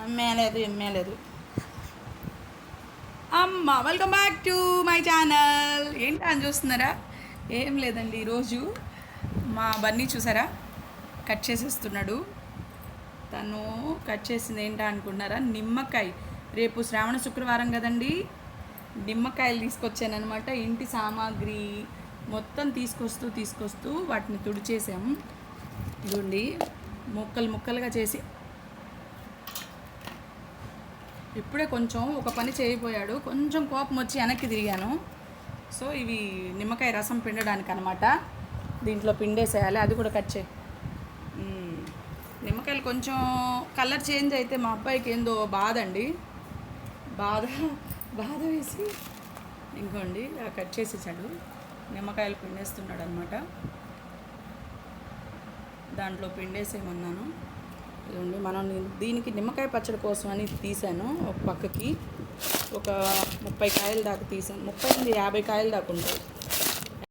ఎమ్మేలేదు అమ్మ. Welcome back to my channel. ఏంటి అని చూస్తున్నారా? ఏం లేదండి, ఈరోజు మా బన్నీ చూసారా కట్ చేసేస్తున్నాడు. తను కట్ చేసింది ఏంటా అనుకుంటున్నారా? నిమ్మకాయ. రేపు శ్రావణ శుక్రవారం కదండి, నిమ్మకాయలు తీసుకొచ్చానమాట. ఇంటి సామాగ్రి మొత్తం తీసుకొస్తూ వాటిని తుడిచేసాము. ఇదిగోండి, ముక్కలుగా చేసి ఇప్పుడే కొంచెం ఒక పని చేయబోయాడు, కొంచెం కోపం వచ్చి వెనక్కి తిరిగాను. సో ఇవి నిమ్మకాయ రసం పిండడానికి అనమాట. దీంట్లో పిండేసేయాలి. అది కూడా కట్ చేయి. నిమ్మకాయలు కొంచెం కలర్ చేంజ్ అయితే మా అబ్బాయికి ఏందో బాధ అండి, బాధ వేసి ఇంకోండి కట్ చేసేసాడు. నిమ్మకాయలు పిండేస్తున్నాడు అనమాట. దాంట్లో పిండేసేయమన్నాను. ఇదండి, మనం దీనికి నిమ్మకాయ పచ్చడి కోసం అని తీసాను. ఒక పక్కకి ఒక 30 కాయలు దాకా తీసాను. 30 నుండి 50 కాయలు దాకా ఉంటాయి.